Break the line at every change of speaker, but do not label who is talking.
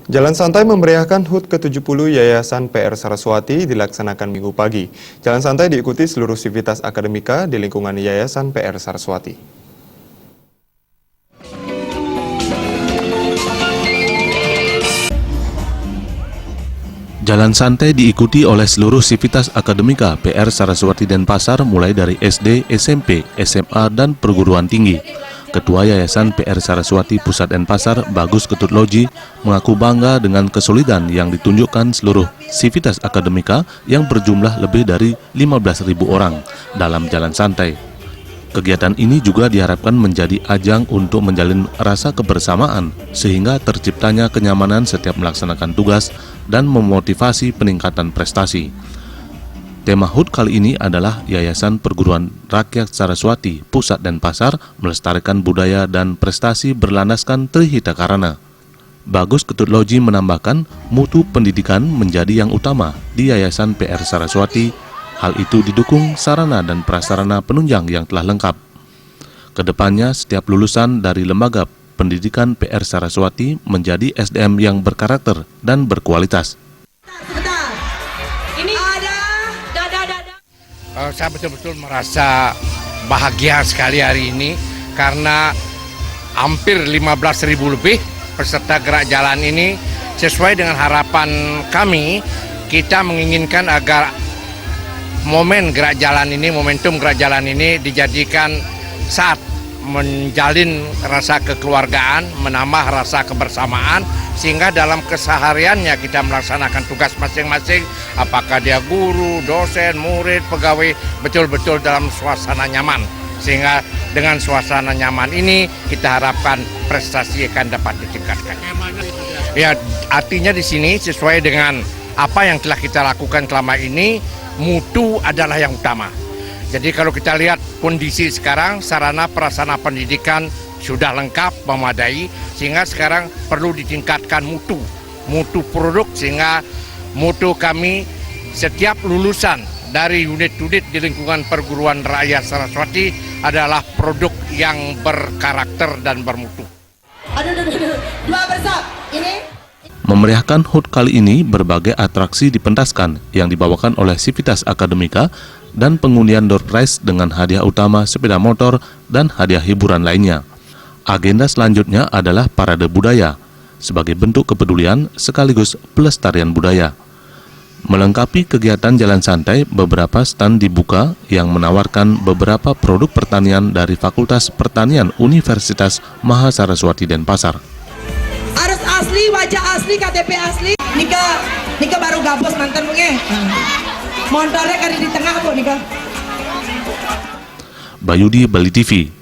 Jalan santai memeriahkan HUT ke-70 Yayasan PR Saraswati dilaksanakan Minggu pagi. Jalan santai diikuti seluruh sivitas akademika di lingkungan Yayasan PR Saraswati.
Jalan santai diikuti oleh seluruh sivitas akademika PR Saraswati Denpasar mulai dari SD, SMP, SMA, dan perguruan tinggi. Ketua Yayasan PR Saraswati Pusat Denpasar, Bagus Ketutloji, mengaku bangga dengan kesolidan yang ditunjukkan seluruh sivitas akademika yang berjumlah lebih dari 15.000 orang dalam jalan santai. Kegiatan ini juga diharapkan menjadi ajang untuk menjalin rasa kebersamaan sehingga terciptanya kenyamanan setiap melaksanakan tugas dan memotivasi peningkatan prestasi. Tema HUT kali ini adalah Yayasan Perguruan Rakyat Saraswati Pusat Denpasar melestarikan budaya dan prestasi berlandaskan Trihita Karana. Bagus Ketutloji menambahkan mutu pendidikan menjadi yang utama di Yayasan PR Saraswati. Hal itu didukung sarana dan prasarana penunjang yang telah lengkap. Kedepannya setiap lulusan dari lembaga pendidikan PR Saraswati menjadi SDM yang berkarakter dan berkualitas.
Saya betul-betul merasa bahagia sekali hari ini karena hampir 15.000 lebih peserta gerak jalan ini. Sesuai dengan harapan kami, kita menginginkan agar momentum gerak jalan ini dijadikan saat menjalin rasa kekeluargaan, menambah rasa kebersamaan, sehingga dalam kesehariannya kita melaksanakan tugas masing-masing, apakah dia guru, dosen, murid, pegawai, betul-betul dalam suasana nyaman. Sehingga dengan suasana nyaman ini kita harapkan prestasi akan dapat ditingkatkan. Ya, artinya di sini sesuai dengan apa yang telah kita lakukan selama ini, mutu adalah yang utama. Jadi kalau kita lihat kondisi sekarang, sarana prasarana pendidikan sudah lengkap, memadai, sehingga sekarang perlu ditingkatkan mutu produk, sehingga mutu kami setiap lulusan dari unit-unit di lingkungan perguruan rakyat Saraswati adalah produk yang berkarakter dan bermutu.
Dua bersab, ini.
Memeriahkan HUT kali ini berbagai atraksi dipentaskan yang dibawakan oleh sivitas akademika dan pengundian door prize dengan hadiah utama sepeda motor dan hadiah hiburan lainnya. Agenda selanjutnya adalah parade budaya sebagai bentuk kepedulian sekaligus pelestarian budaya. Melengkapi kegiatan jalan santai, beberapa stand dibuka yang menawarkan beberapa produk pertanian dari Fakultas Pertanian Universitas Mahasaraswati Denpasar.
Harus asli, wajah asli, KTP asli. Nika baru gabus mantan bunge. Montore kali di tengah bu Nika.
Bayudi, Bali TV.